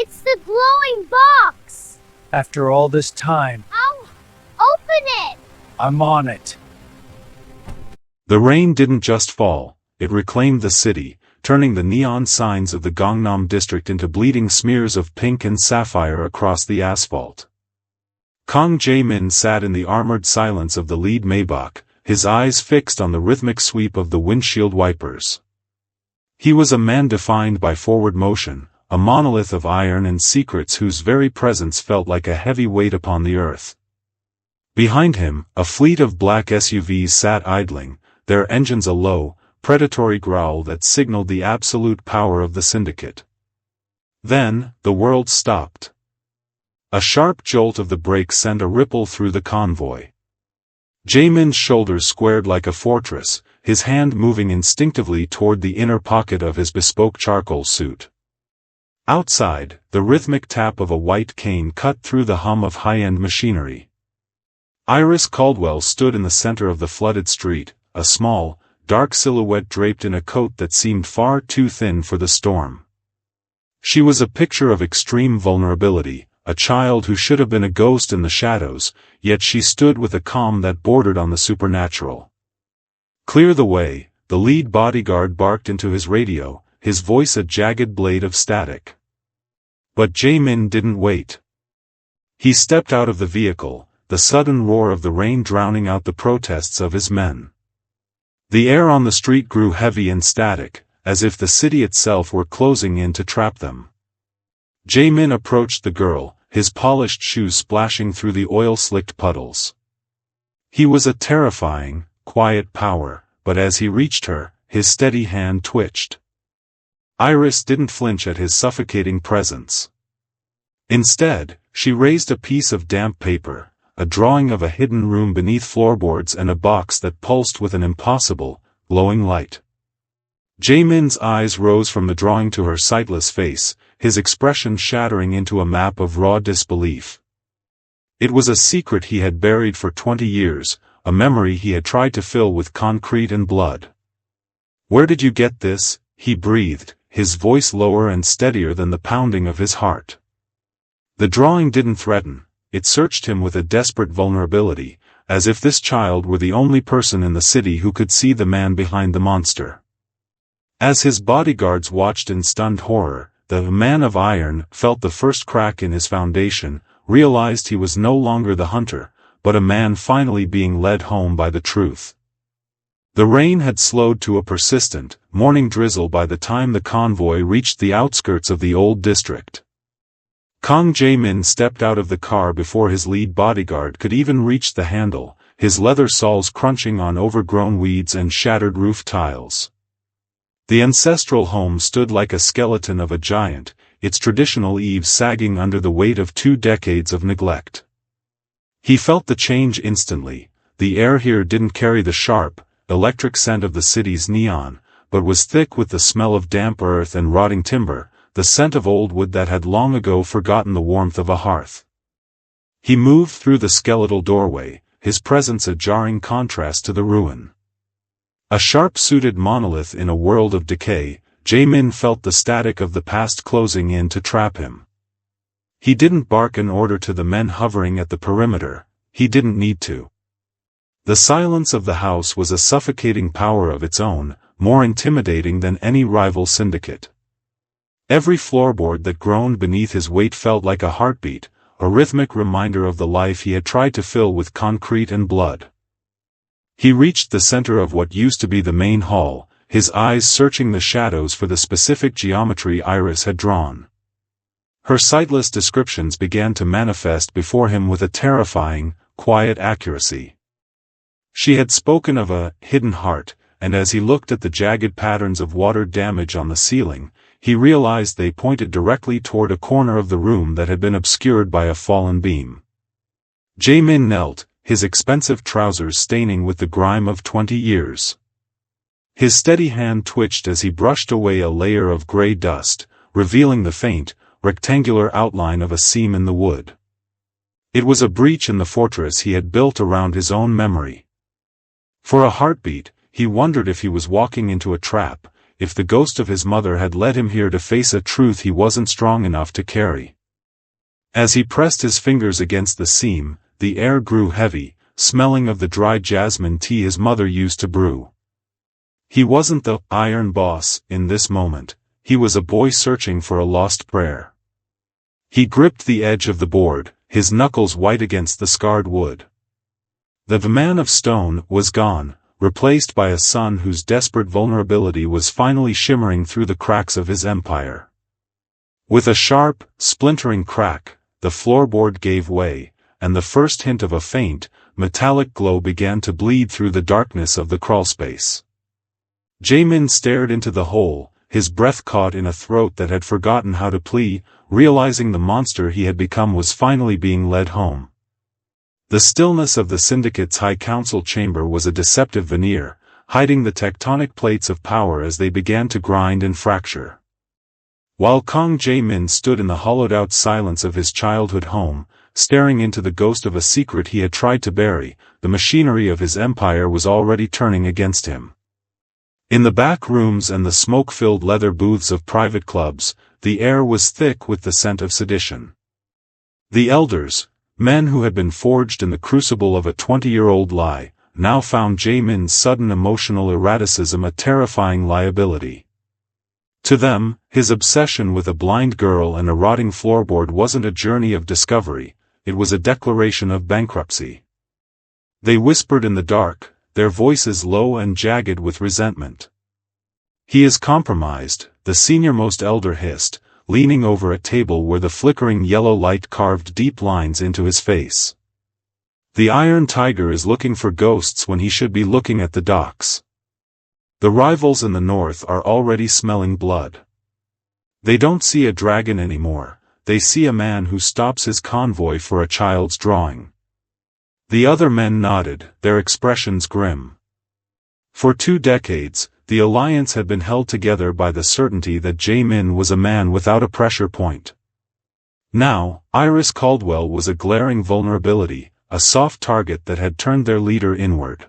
It's the glowing box! After all this time, I'll open it! I'm on it. The rain didn't just fall, it reclaimed the city, turning the neon signs of the Gangnam district into bleeding smears of pink and sapphire across the asphalt. Kang Jae-min sat in the armored silence of the lead Maybach, his eyes fixed on the rhythmic sweep of the windshield wipers. He was a man defined by forward motion, a monolith of iron and secrets whose very presence felt like a heavy weight upon the earth. Behind him, a fleet of black SUVs sat idling, their engines a low, predatory growl that signaled the absolute power of the syndicate. Then, the world stopped. A sharp jolt of the brakes sent a ripple through the convoy. Jaemin's shoulders squared like a fortress, his hand moving instinctively toward the inner pocket of his bespoke charcoal suit. Outside, the rhythmic tap of a white cane cut through the hum of high-end machinery. Iris Caldwell stood in the center of the flooded street, a small, dark silhouette draped in a coat that seemed far too thin for the storm. She was a picture of extreme vulnerability, a child who should have been a ghost in the shadows, yet she stood with a calm that bordered on the supernatural. "Clear the way," the lead bodyguard barked into his radio, his voice a jagged blade of static. But Jae-min didn't wait. He stepped out of the vehicle, the sudden roar of the rain drowning out the protests of his men. The air on the street grew heavy and static, as if the city itself were closing in to trap them. Jae-min approached the girl, his polished shoes splashing through the oil-slicked puddles. He was a terrifying, quiet power, but as he reached her, his steady hand twitched. Iris didn't flinch at his suffocating presence. Instead, she raised a piece of damp paper, a drawing of a hidden room beneath floorboards and a box that pulsed with an impossible, glowing light. Jae-min's eyes rose from the drawing to her sightless face, his expression shattering into a map of raw disbelief. It was a secret he had buried for 20 years, a memory he had tried to fill with concrete and blood. "Where did you get this?" he breathed, his voice lower and steadier than the pounding of his heart. The drawing didn't threaten, it searched him with a desperate vulnerability, as if this child were the only person in the city who could see the man behind the monster. As his bodyguards watched in stunned horror, the man of iron felt the first crack in his foundation, realized he was no longer the hunter, but a man finally being led home by the truth. The rain had slowed to a persistent, morning drizzle by the time the convoy reached the outskirts of the old district. Kang Jae-min stepped out of the car before his lead bodyguard could even reach the handle, his leather soles crunching on overgrown weeds and shattered roof tiles. The ancestral home stood like a skeleton of a giant, its traditional eaves sagging under the weight of 2 decades of neglect. He felt the change instantly. The air here didn't carry the sharp, electric scent of the city's neon, but was thick with the smell of damp earth and rotting timber, the scent of old wood that had long ago forgotten the warmth of a hearth. He moved through the skeletal doorway, his presence a jarring contrast to the ruin. A sharp-suited monolith in a world of decay, Jae-min felt the static of the past closing in to trap him. He didn't bark an order to the men hovering at the perimeter, he didn't need to. The silence of the house was a suffocating power of its own, more intimidating than any rival syndicate. Every floorboard that groaned beneath his weight felt like a heartbeat, a rhythmic reminder of the life he had tried to fill with concrete and blood. He reached the center of what used to be the main hall, his eyes searching the shadows for the specific geometry Iris had drawn. Her sightless descriptions began to manifest before him with a terrifying, quiet accuracy. She had spoken of a hidden heart, and as he looked at the jagged patterns of water damage on the ceiling, he realized they pointed directly toward a corner of the room that had been obscured by a fallen beam. Jae-min knelt, his expensive trousers staining with the grime of 20 years. His steady hand twitched as he brushed away a layer of gray dust, revealing the faint, rectangular outline of a seam in the wood. It was a breach in the fortress he had built around his own memory. For a heartbeat, he wondered if he was walking into a trap, if the ghost of his mother had led him here to face a truth he wasn't strong enough to carry. As he pressed his fingers against the seam, the air grew heavy, smelling of the dry jasmine tea his mother used to brew. He wasn't the Iron Boss in this moment, he was a boy searching for a lost prayer. He gripped the edge of the board, his knuckles white against the scarred wood. The man of stone was gone, replaced by a son whose desperate vulnerability was finally shimmering through the cracks of his empire. With a sharp, splintering crack, the floorboard gave way, and the first hint of a faint, metallic glow began to bleed through the darkness of the crawlspace. Jaemin stared into the hole, his breath caught in a throat that had forgotten how to plea, realizing the monster he had become was finally being led home. The stillness of the Syndicate's High Council chamber was a deceptive veneer, hiding the tectonic plates of power as they began to grind and fracture. While Kang Jae-min stood in the hollowed-out silence of his childhood home, staring into the ghost of a secret he had tried to bury, the machinery of his empire was already turning against him. In the back rooms and the smoke-filled leather booths of private clubs, the air was thick with the scent of sedition. The elders, men who had been forged in the crucible of a 20-year-old lie, now found Jae-min's sudden emotional erraticism a terrifying liability. To them, his obsession with a blind girl and a rotting floorboard wasn't a journey of discovery, it was a declaration of bankruptcy. They whispered in the dark, their voices low and jagged with resentment. "He is compromised," the senior-most elder hissed, leaning over a table where the flickering yellow light carved deep lines into his face. "The Iron Tiger is looking for ghosts when he should be looking at the docks. The rivals in the north are already smelling blood. They don't see a dragon anymore, they see a man who stops his convoy for a child's drawing." The other men nodded, their expressions grim. For 2 decades, the alliance had been held together by the certainty that Jae-min was a man without a pressure point. Now, Iris Caldwell was a glaring vulnerability, a soft target that had turned their leader inward.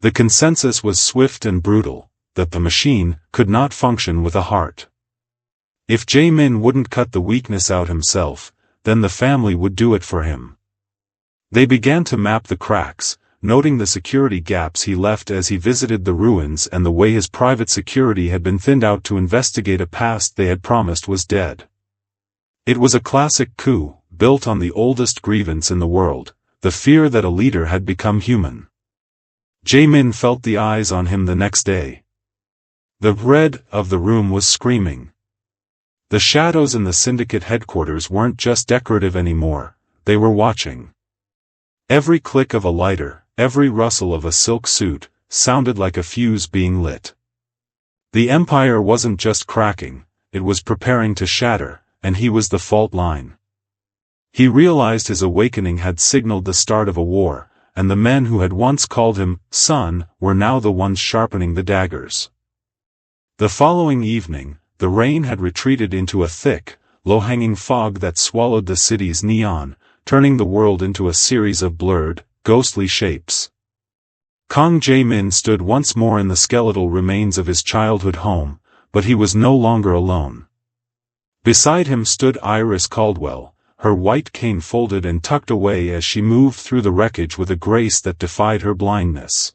The consensus was swift and brutal, that the machine could not function with a heart. If Jae-min wouldn't cut the weakness out himself, then the family would do it for him. They began to map the cracks, noting the security gaps he left as he visited the ruins and the way his private security had been thinned out to investigate a past they had promised was dead. It was a classic coup, built on the oldest grievance in the world, the fear that a leader had become human. Jae-min felt the eyes on him the next day. The red of the room was screaming. The shadows in the syndicate headquarters weren't just decorative anymore, they were watching. Every click of a lighter, every rustle of a silk suit, sounded like a fuse being lit. The empire wasn't just cracking, it was preparing to shatter, and he was the fault line. He realized his awakening had signaled the start of a war, and the men who had once called him son were now the ones sharpening the daggers. The following evening, the rain had retreated into a thick, low-hanging fog that swallowed the city's neon, turning the world into a series of blurred, ghostly shapes. Kang Jae-min stood once more in the skeletal remains of his childhood home, but he was no longer alone. Beside him stood Iris Caldwell, her white cane folded and tucked away as she moved through the wreckage with a grace that defied her blindness.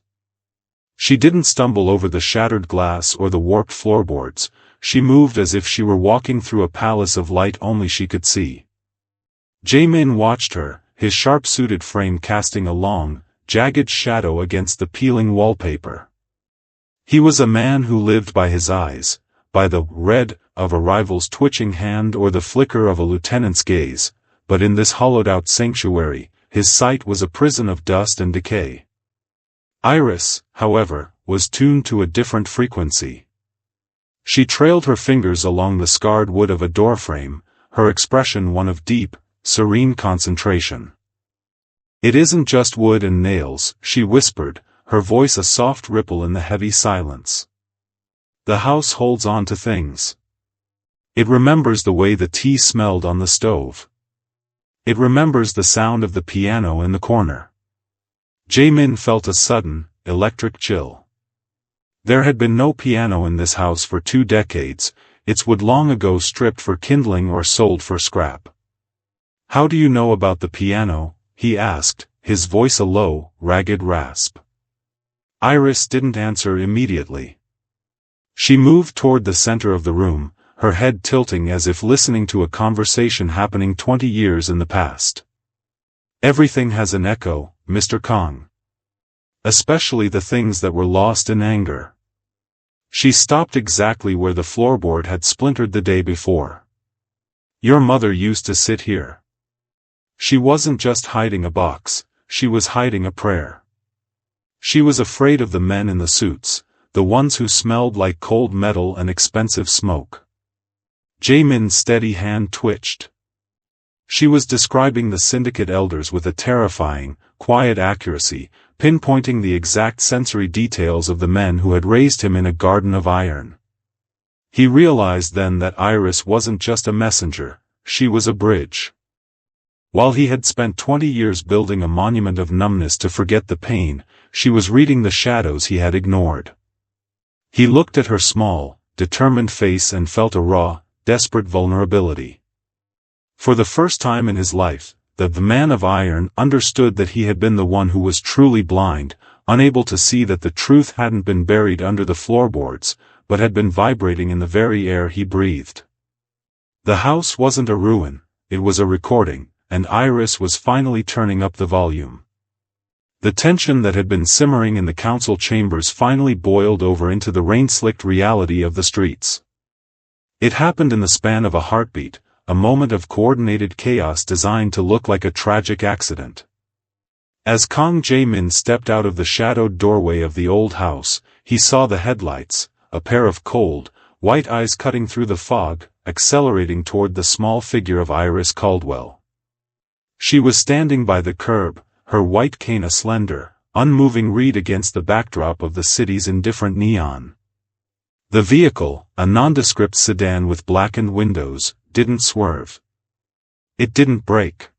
She didn't stumble over the shattered glass or the warped floorboards, she moved as if she were walking through a palace of light only she could see. Jae-min watched her, his sharp-suited frame casting a long, jagged shadow against the peeling wallpaper. He was a man who lived by his eyes, by the red of a rival's twitching hand or the flicker of a lieutenant's gaze, but in this hollowed-out sanctuary, his sight was a prison of dust and decay. Iris, however, was tuned to a different frequency. She trailed her fingers along the scarred wood of a doorframe, her expression one of deep, serene concentration. "It isn't just wood and nails," she whispered, her voice a soft ripple in the heavy silence. "The house holds on to things. It remembers the way the tea smelled on the stove. It remembers the sound of the piano in the corner." Jae-min felt a sudden, electric chill. There had been no piano in this house for 2 decades, its wood long ago stripped for kindling or sold for scrap. "How do you know about the piano?" he asked, his voice a low, ragged rasp. Iris didn't answer immediately. She moved toward the center of the room, her head tilting as if listening to a conversation happening 20 years in the past. "Everything has an echo, Mr. Kong. Especially the things that were lost in anger." She stopped exactly where the floorboard had splintered the day before. "Your mother used to sit here." She wasn't just hiding a box, she was hiding a prayer. She was afraid of the men in the suits, the ones who smelled like cold metal and expensive smoke. Jae-min's steady hand twitched. She was describing the syndicate elders with a terrifying, quiet accuracy, pinpointing the exact sensory details of the men who had raised him in a garden of iron. He realized then that Iris wasn't just a messenger, she was a bridge. While he had spent 20 years building a monument of numbness to forget the pain, she was reading the shadows he had ignored. He looked at her small, determined face and felt a raw, desperate vulnerability. For the first time in his life, the man of iron understood that he had been the one who was truly blind, unable to see that the truth hadn't been buried under the floorboards, but had been vibrating in the very air he breathed. The house wasn't a ruin, it was a recording, and Iris was finally turning up the volume. The tension that had been simmering in the council chambers finally boiled over into the rain-slicked reality of the streets. It happened in the span of a heartbeat, a moment of coordinated chaos designed to look like a tragic accident. As Kang Jae-min stepped out of the shadowed doorway of the old house, he saw the headlights, a pair of cold, white eyes cutting through the fog, accelerating toward the small figure of Iris Caldwell. She was standing by the curb, her white cane a slender, unmoving reed against the backdrop of the city's indifferent neon. The vehicle, a nondescript sedan with blackened windows, didn't swerve. It didn't brake.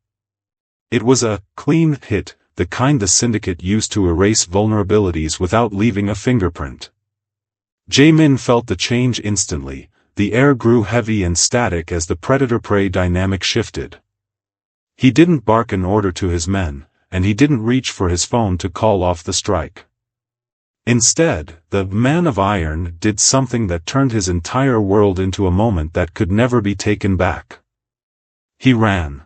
It was a clean hit, the kind the syndicate used to erase vulnerabilities without leaving a fingerprint. Jae-min felt the change instantly, the air grew heavy and static as the predator-prey dynamic shifted. He didn't bark an order to his men, and he didn't reach for his phone to call off the strike. Instead, the man of iron did something that turned his entire world into a moment that could never be taken back. He ran.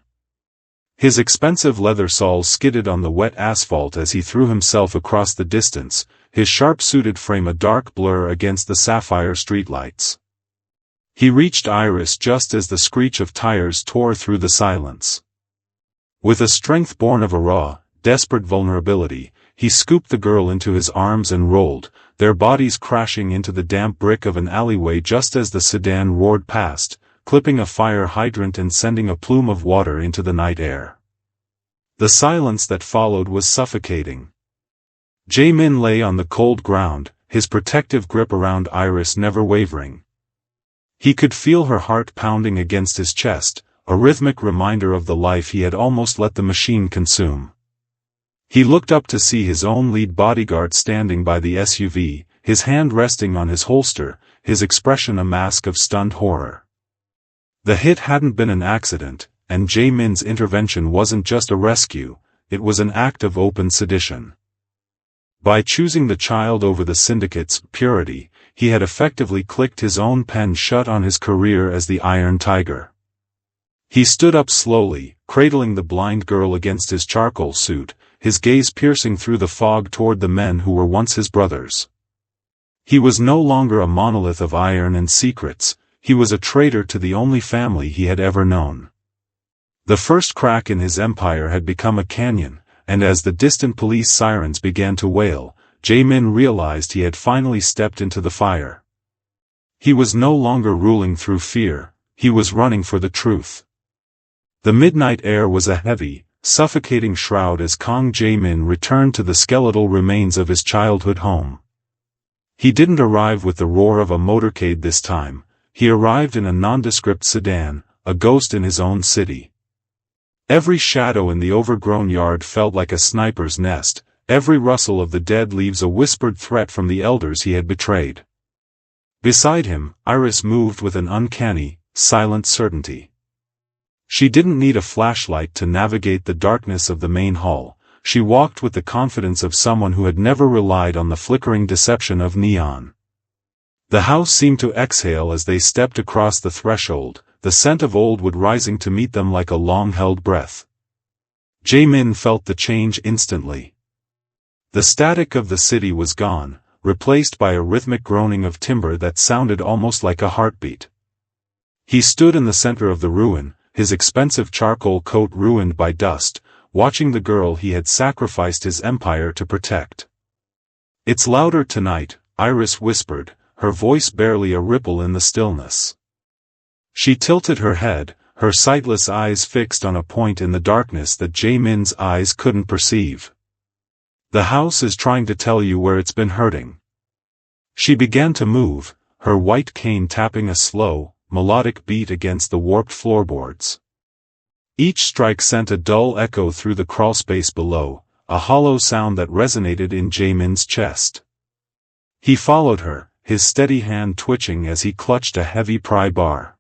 His expensive leather soles skidded on the wet asphalt as he threw himself across the distance, his sharp-suited frame a dark blur against the sapphire streetlights. He reached Iris just as the screech of tires tore through the silence. With a strength born of a raw, desperate vulnerability, he scooped the girl into his arms and rolled, their bodies crashing into the damp brick of an alleyway just as the sedan roared past, clipping a fire hydrant and sending a plume of water into the night air. The silence that followed was suffocating. Jae-min lay on the cold ground, his protective grip around Iris never wavering. He could feel her heart pounding against his chest, a rhythmic reminder of the life he had almost let the machine consume. He looked up to see his own lead bodyguard standing by the SUV, his hand resting on his holster, his expression a mask of stunned horror. The hit hadn't been an accident, and Jae-min's intervention wasn't just a rescue, it was an act of open sedition. By choosing the child over the syndicate's purity, he had effectively clicked his own pen shut on his career as the Iron Tiger. He stood up slowly, cradling the blind girl against his charcoal suit, his gaze piercing through the fog toward the men who were once his brothers. He was no longer a monolith of iron and secrets, he was a traitor to the only family he had ever known. The first crack in his empire had become a canyon, and as the distant police sirens began to wail, Jae-min realized he had finally stepped into the fire. He was no longer ruling through fear, he was running for the truth. The midnight air was a heavy, suffocating shroud as Kang Jae-min returned to the skeletal remains of his childhood home. He didn't arrive with the roar of a motorcade this time, he arrived in a nondescript sedan, a ghost in his own city. Every shadow in the overgrown yard felt like a sniper's nest, every rustle of the dead leaves a whispered threat from the elders he had betrayed. Beside him, Iris moved with an uncanny, silent certainty. She didn't need a flashlight to navigate the darkness of the main hall. She walked with the confidence of someone who had never relied on the flickering deception of neon. The house seemed to exhale as they stepped across the threshold, the scent of old wood rising to meet them like a long-held breath. Jae-min felt the change instantly. The static of the city was gone, replaced by a rhythmic groaning of timber that sounded almost like a heartbeat. He stood in the center of the ruin, his expensive charcoal coat ruined by dust, watching the girl he had sacrificed his empire to protect. "It's louder tonight," Iris whispered, her voice barely a ripple in the stillness. She tilted her head, her sightless eyes fixed on a point in the darkness that Jae-min's eyes couldn't perceive. "The house is trying to tell you where it's been hurting." She began to move, her white cane tapping a slow, melodic beat against the warped floorboards. Each strike sent a dull echo through the crawlspace below, a hollow sound that resonated in Jae-min's chest. He followed her, his steady hand twitching as he clutched a heavy pry bar.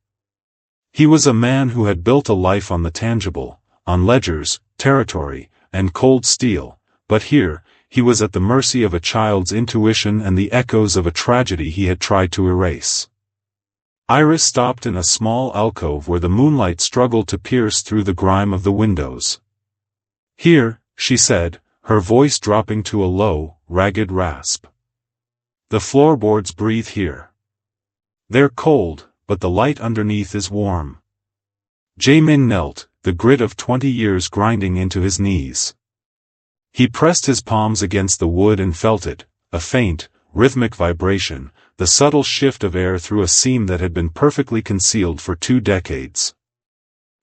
He was a man who had built a life on the tangible, on ledgers, territory, and cold steel, but here, he was at the mercy of a child's intuition and the echoes of a tragedy he had tried to erase. Iris stopped in a small alcove where the moonlight struggled to pierce through the grime of the windows. "Here," she said, her voice dropping to a low, ragged rasp. "The floorboards breathe here. They're cold, but the light underneath is warm." Jae-min knelt, the grit of 20 years grinding into his knees. He pressed his palms against the wood and felt it, a faint, rhythmic vibration, the subtle shift of air through a seam that had been perfectly concealed for 2 decades.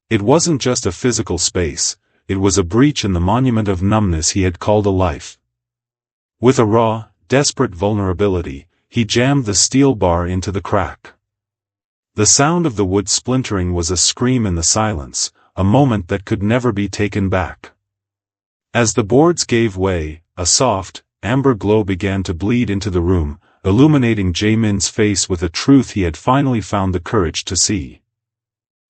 It wasn't just a physical space, it was a breach in the monument of numbness he had called a life. With a raw, desperate vulnerability, he jammed the steel bar into the crack. The sound of the wood splintering was a scream in the silence, a moment that could never be taken back. As the boards gave way, a soft, amber glow began to bleed into the room, illuminating Jae-min's face with a truth he had finally found the courage to see.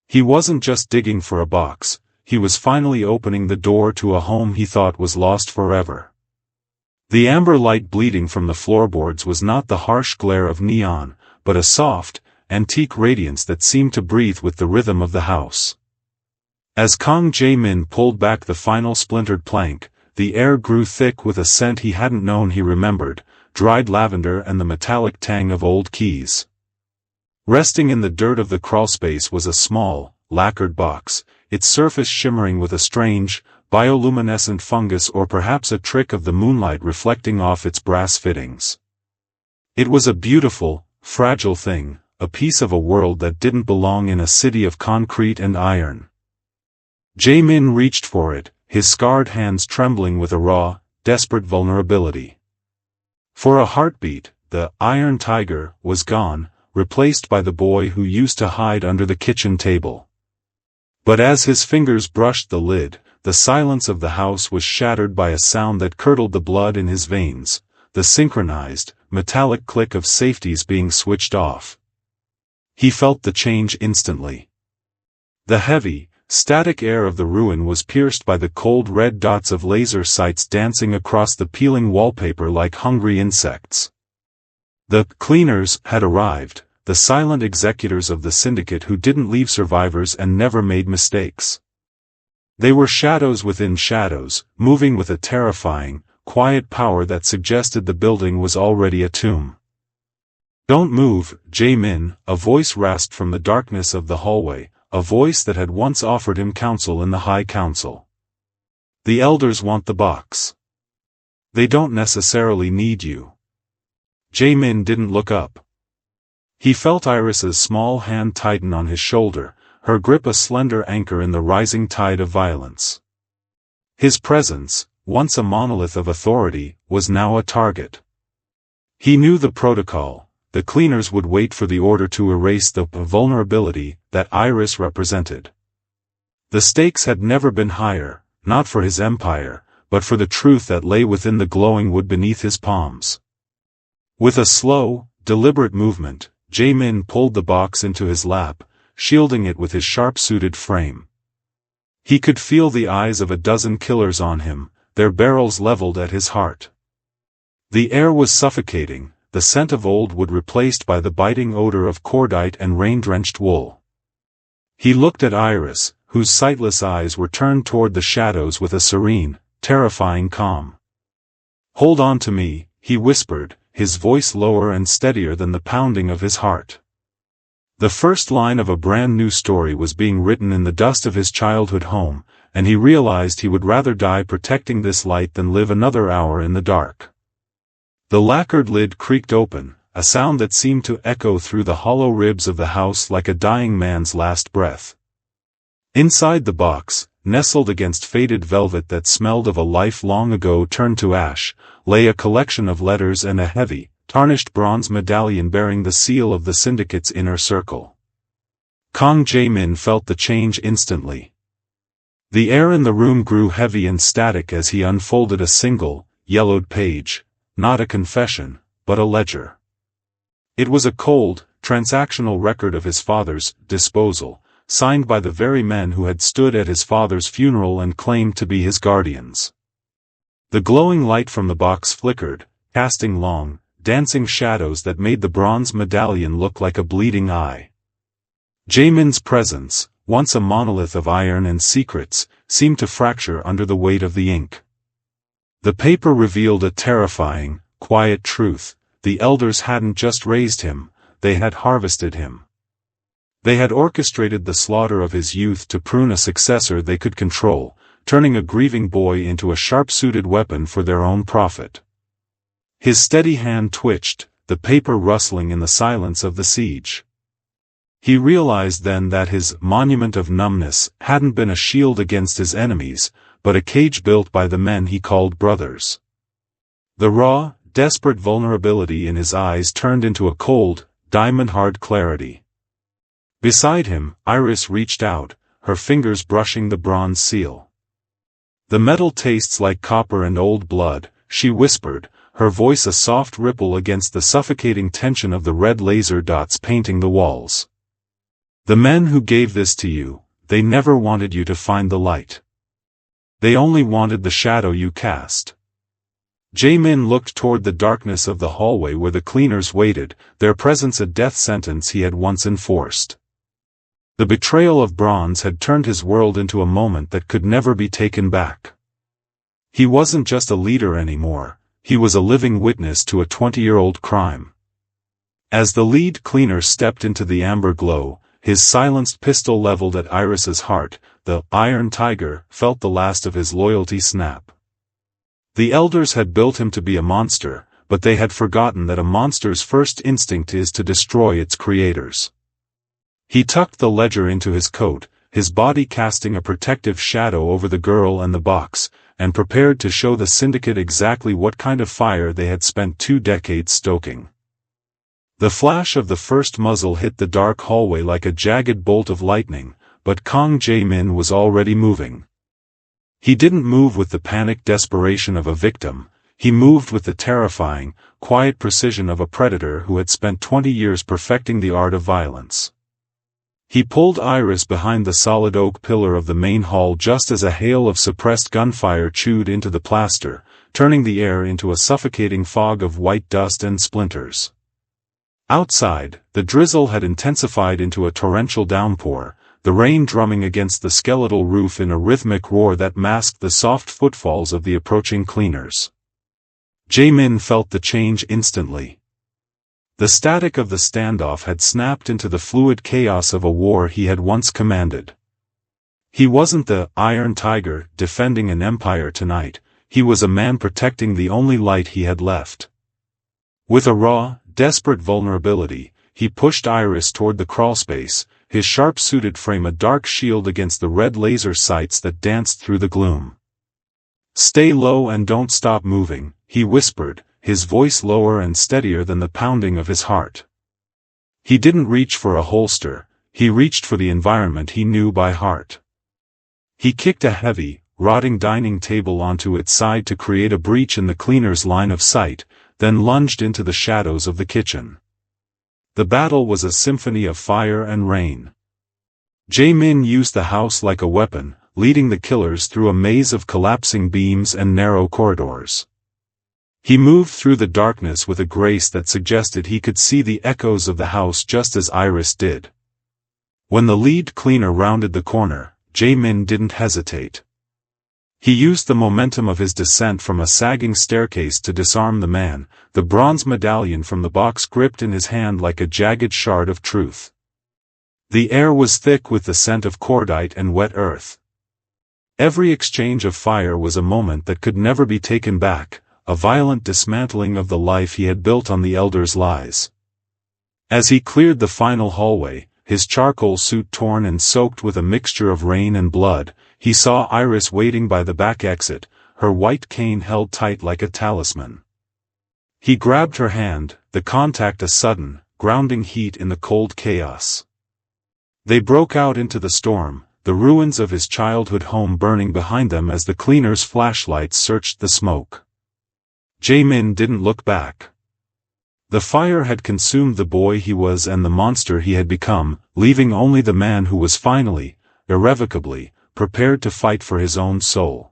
He wasn't just digging for a box, he was finally opening the door to a home he thought was lost forever. The amber light bleeding from the floorboards was not the harsh glare of neon, but a soft, antique radiance that seemed to breathe with the rhythm of the house. As Kang Jae-min pulled back the final splintered plank, the air grew thick with a scent he hadn't known. He remembered, dried lavender and the metallic tang of old keys. Resting in the dirt of the crawlspace was a small, lacquered box, its surface shimmering with a strange, bioluminescent fungus or perhaps a trick of the moonlight reflecting off its brass fittings. It was a beautiful, fragile thing, a piece of a world that didn't belong in a city of concrete and iron. Jae-min reached for it, his scarred hands trembling with a raw, desperate vulnerability. For a heartbeat, the iron tiger was gone, replaced by the boy who used to hide under the kitchen table. But as his fingers brushed the lid, the silence of the house was shattered by a sound that curdled the blood in his veins, the synchronized, metallic click of safeties being switched off. He felt the change instantly. The heavy, static air of the ruin was pierced by the cold red dots of laser sights dancing across the peeling wallpaper like hungry insects. The cleaners had arrived, the silent executors of the syndicate who didn't leave survivors and never made mistakes. They were shadows within shadows, moving with a terrifying, quiet power that suggested the building was already a tomb. "Don't move, Jae-min," a voice rasped from the darkness of the hallway, a voice that had once offered him counsel in the High Council. "The elders want the box. They don't necessarily need you." Jae-min didn't look up. He felt Iris's small hand tighten on his shoulder, her grip a slender anchor in the rising tide of violence. His presence, once a monolith of authority, was now a target. He knew the protocol. The cleaners would wait for the order to erase the vulnerability that Iris represented. The stakes had never been higher, not for his empire, but for the truth that lay within the glowing wood beneath his palms. With a slow, deliberate movement, Jae-min pulled the box into his lap, shielding it with his sharp-suited frame. He could feel the eyes of a dozen killers on him, their barrels leveled at his heart. The air was suffocating, the scent of old wood replaced by the biting odor of cordite and rain-drenched wool. He looked at Iris, whose sightless eyes were turned toward the shadows with a serene, terrifying calm. "Hold on to me," he whispered, his voice lower and steadier than the pounding of his heart. The first line of a brand new story was being written in the dust of his childhood home, and he realized he would rather die protecting this light than live another hour in the dark. The lacquered lid creaked open, a sound that seemed to echo through the hollow ribs of the house like a dying man's last breath. Inside the box, nestled against faded velvet that smelled of a life long ago turned to ash, lay a collection of letters and a heavy, tarnished bronze medallion bearing the seal of the syndicate's inner circle. Kang Jae-min felt the change instantly. The air in the room grew heavy and static as he unfolded a single, yellowed page, not a confession, but a ledger. It was a cold, transactional record of his father's disposal, signed by the very men who had stood at his father's funeral and claimed to be his guardians. The glowing light from the box flickered, casting long, dancing shadows that made the bronze medallion look like a bleeding eye. Jae-min's presence, once a monolith of iron and secrets, seemed to fracture under the weight of the ink. The paper revealed a terrifying, quiet truth: the elders hadn't just raised him, they had harvested him. They had orchestrated the slaughter of his youth to prune a successor they could control, turning a grieving boy into a sharp-suited weapon for their own profit. His steady hand twitched, the paper rustling in the silence of the siege. He realized then that his monument of numbness hadn't been a shield against his enemies, but a cage built by the men he called brothers. The raw, desperate vulnerability in his eyes turned into a cold, diamond-hard clarity. Beside him, Iris reached out, her fingers brushing the bronze seal. "The metal tastes like copper and old blood," she whispered, her voice a soft ripple against the suffocating tension of the red laser dots painting the walls. "The men who gave this to you, they never wanted you to find the light. They only wanted the shadow you cast." Jae-min looked toward the darkness of the hallway where the cleaners waited, their presence a death sentence he had once enforced. The betrayal of bronze had turned his world into a moment that could never be taken back. He wasn't just a leader anymore, he was a living witness to a 20-year-old crime. As the lead cleaner stepped into the amber glow, his silenced pistol leveled at Iris's heart, the Iron Tiger felt the last of his loyalty snap. The elders had built him to be a monster, but they had forgotten that a monster's first instinct is to destroy its creators. He tucked the ledger into his coat, his body casting a protective shadow over the girl and the box, and prepared to show the syndicate exactly what kind of fire they had spent 2 decades stoking. The flash of the first muzzle hit the dark hallway like a jagged bolt of lightning, but Kang Jae-min was already moving. He didn't move with the panicked desperation of a victim, he moved with the terrifying, quiet precision of a predator who had spent 20 years perfecting the art of violence. He pulled Iris behind the solid oak pillar of the main hall just as a hail of suppressed gunfire chewed into the plaster, turning the air into a suffocating fog of white dust and splinters. Outside, the drizzle had intensified into a torrential downpour, the rain drumming against the skeletal roof in a rhythmic roar that masked the soft footfalls of the approaching cleaners. Jae-min felt the change instantly. The static of the standoff had snapped into the fluid chaos of a war he had once commanded. He wasn't the Iron Tiger defending an empire tonight, he was a man protecting the only light he had left. With a raw, desperate vulnerability, he pushed Iris toward the crawlspace, his sharp-suited frame a dark shield against the red laser sights that danced through the gloom. "Stay low and don't stop moving," he whispered, his voice lower and steadier than the pounding of his heart. He didn't reach for a holster, he reached for the environment he knew by heart. He kicked a heavy, rotting dining table onto its side to create a breach in the cleaner's line of sight, then lunged into the shadows of the kitchen. The battle was a symphony of fire and rain. Jae-min used the house like a weapon, leading the killers through a maze of collapsing beams and narrow corridors. He moved through the darkness with a grace that suggested he could see the echoes of the house just as Iris did. When the lead cleaner rounded the corner, Jae-min didn't hesitate. He used the momentum of his descent from a sagging staircase to disarm the man, the bronze medallion from the box gripped in his hand like a jagged shard of truth. The air was thick with the scent of cordite and wet earth. Every exchange of fire was a moment that could never be taken back, a violent dismantling of the life he had built on the Elder's lies. As he cleared the final hallway, his charcoal suit torn and soaked with a mixture of rain and blood, he saw Iris waiting by the back exit, her white cane held tight like a talisman. He grabbed her hand, the contact a sudden, grounding heat in the cold chaos. They broke out into the storm, the ruins of his childhood home burning behind them as the cleaner's flashlights searched the smoke. Jae-min didn't look back. The fire had consumed the boy he was and the monster he had become, leaving only the man who was finally, irrevocably, prepared to fight for his own soul.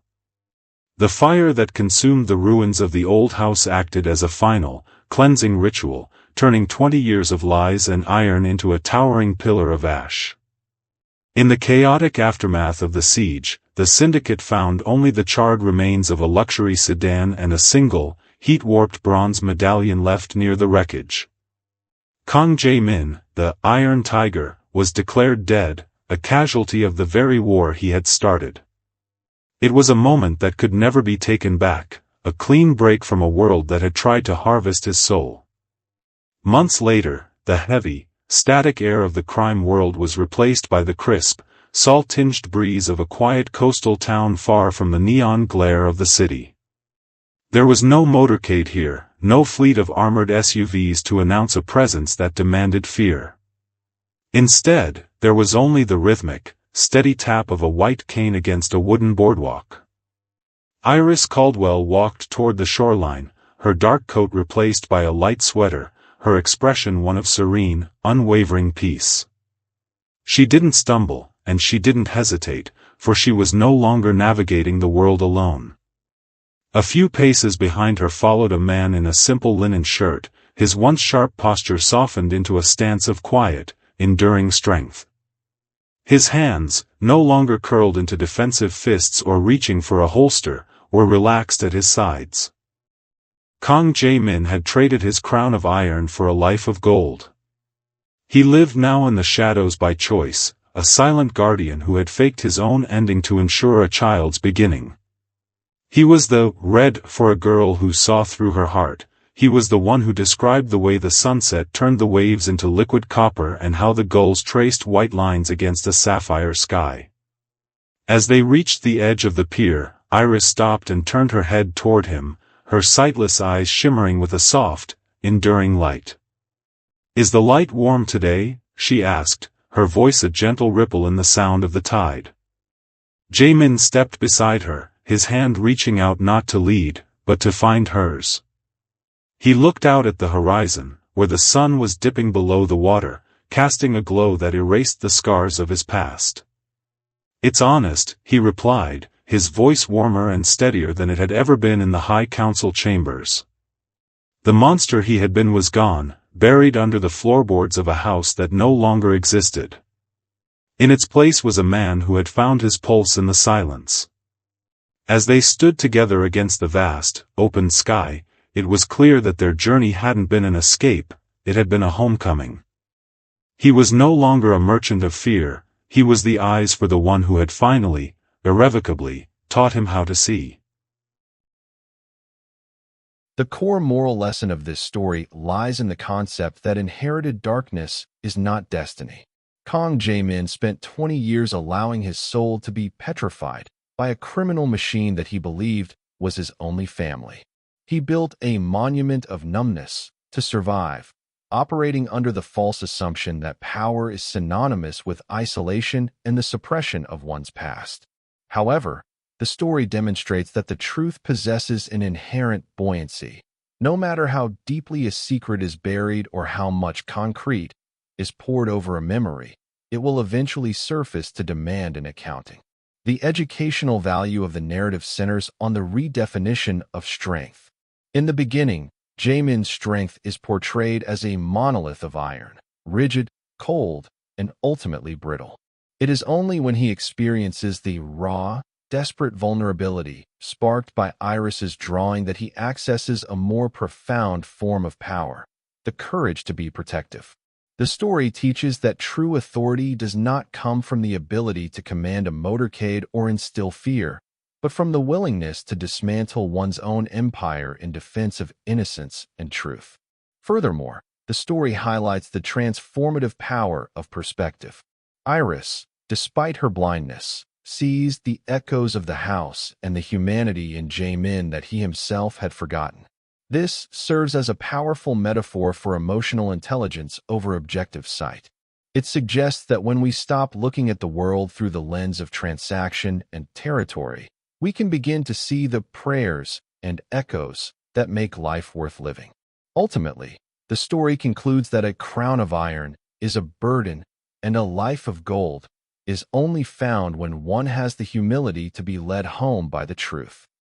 The fire that consumed the ruins of the old house acted as a final, cleansing ritual, turning 20 years of lies and iron into a towering pillar of ash. In the chaotic aftermath of the siege, the syndicate found only the charred remains of a luxury sedan and a single, heat-warped bronze medallion left near the wreckage. Kang Jae-min, the Iron Tiger, was declared dead, a casualty of the very war he had started. It was a moment that could never be taken back, a clean break from a world that had tried to harvest his soul. Months later, the heavy, static air of the crime world was replaced by the crisp, salt-tinged breeze of a quiet coastal town far from the neon glare of the city. There was no motorcade here, no fleet of armored SUVs to announce a presence that demanded fear. Instead, there was only the rhythmic, steady tap of a white cane against a wooden boardwalk. Iris Caldwell walked toward the shoreline, her dark coat replaced by a light sweater, her expression one of serene, unwavering peace. She didn't stumble, and she didn't hesitate, for she was no longer navigating the world alone. A few paces behind her followed a man in a simple linen shirt, his once sharp posture softened into a stance of quiet, enduring strength. His hands, no longer curled into defensive fists or reaching for a holster, were relaxed at his sides. Kang Jae-min had traded his crown of iron for a life of gold. He lived now in the shadows by choice, a silent guardian who had faked his own ending to ensure a child's beginning. He was the red for a girl who saw through her heart. He was the one who described the way the sunset turned the waves into liquid copper and how the gulls traced white lines against a sapphire sky. As they reached the edge of the pier, Iris stopped and turned her head toward him, her sightless eyes shimmering with a soft, enduring light. "Is the light warm today?" she asked, her voice a gentle ripple in the sound of the tide. Jae-min stepped beside her, his hand reaching out not to lead, but to find hers. He looked out at the horizon, where the sun was dipping below the water, casting a glow that erased the scars of his past. "It's honest," he replied, his voice warmer and steadier than it had ever been in the High Council chambers. The monster he had been was gone, buried under the floorboards of a house that no longer existed. In its place was a man who had found his pulse in the silence. As they stood together against the vast, open sky, it was clear that their journey hadn't been an escape, it had been a homecoming. He was no longer a merchant of fear, he was the eyes for the one who had finally, irrevocably, taught him how to see. The core moral lesson of this story lies in the concept that inherited darkness is not destiny. Kang Jae-min spent 20 years allowing his soul to be petrified by a criminal machine that he believed was his only family. He built a monument of numbness to survive, operating under the false assumption that power is synonymous with isolation and the suppression of one's past. However, the story demonstrates that the truth possesses an inherent buoyancy. No matter how deeply a secret is buried or how much concrete is poured over a memory, it will eventually surface to demand an accounting. The educational value of the narrative centers on the redefinition of strength. In the beginning, Jaemin's strength is portrayed as a monolith of iron, rigid, cold, and ultimately brittle. It is only when he experiences the raw, desperate vulnerability sparked by Iris's drawing that he accesses a more profound form of power, the courage to be protective. The story teaches that true authority does not come from the ability to command a motorcade or instill fear, but from the willingness to dismantle one's own empire in defense of innocence and truth. Furthermore, the story highlights the transformative power of perspective. Iris, despite her blindness, sees the echoes of the house and the humanity in Jaemin that he himself had forgotten. This serves as a powerful metaphor for emotional intelligence over objective sight. It suggests that when we stop looking at the world through the lens of transaction and territory, we can begin to see the prayers and echoes that make life worth living. Ultimately, the story concludes that a crown of iron is a burden and a life of gold is only found when one has the humility to be led home by the truth.